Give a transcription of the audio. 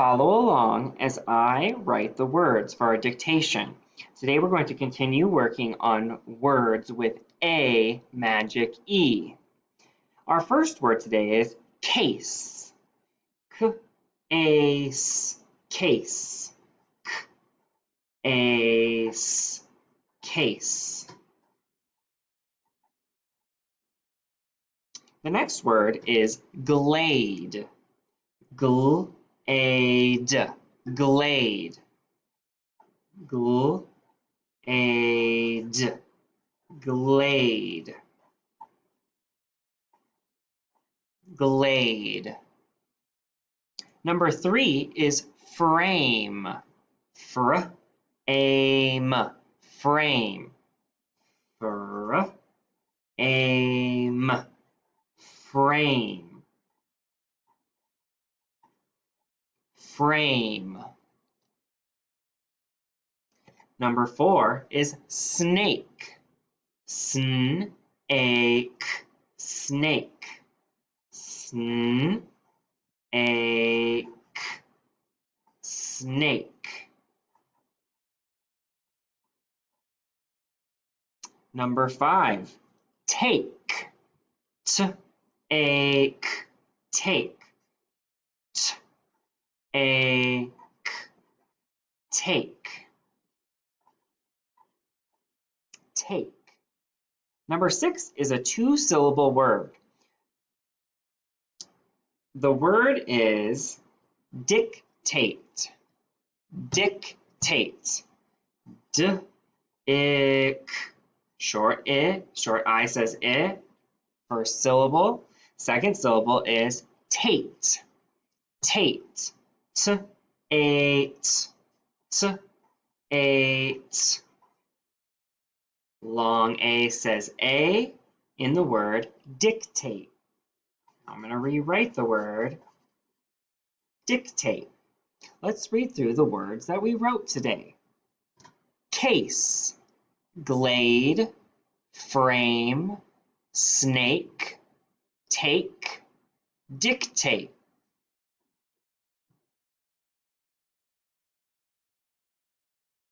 Follow along as I write the words for our dictation. Today we're going to continue working on words with a magic E. Our first word today is case. K-A-S, case. K-A-S, case. The next word is glade. Glade, glade. Glade, glade. Glade. Number 3 is frame. Frame, frame. Frame, frame. Frame. Number 4 is snake. Snake, snake. Snake, snake. Number 5, take. Take, take. Take, take. Take. Number 6 is a 2-syllable word. The word is dictate. Dictate. D-ick. Short I, short I says I. First syllable. Second syllable is tate. Tate. T-ate. T-ate. Long A says A in the word dictate. I'm going to rewrite the word dictate. Let's read through the words that we wrote today. Case, glade, frame, snake, take, dictate.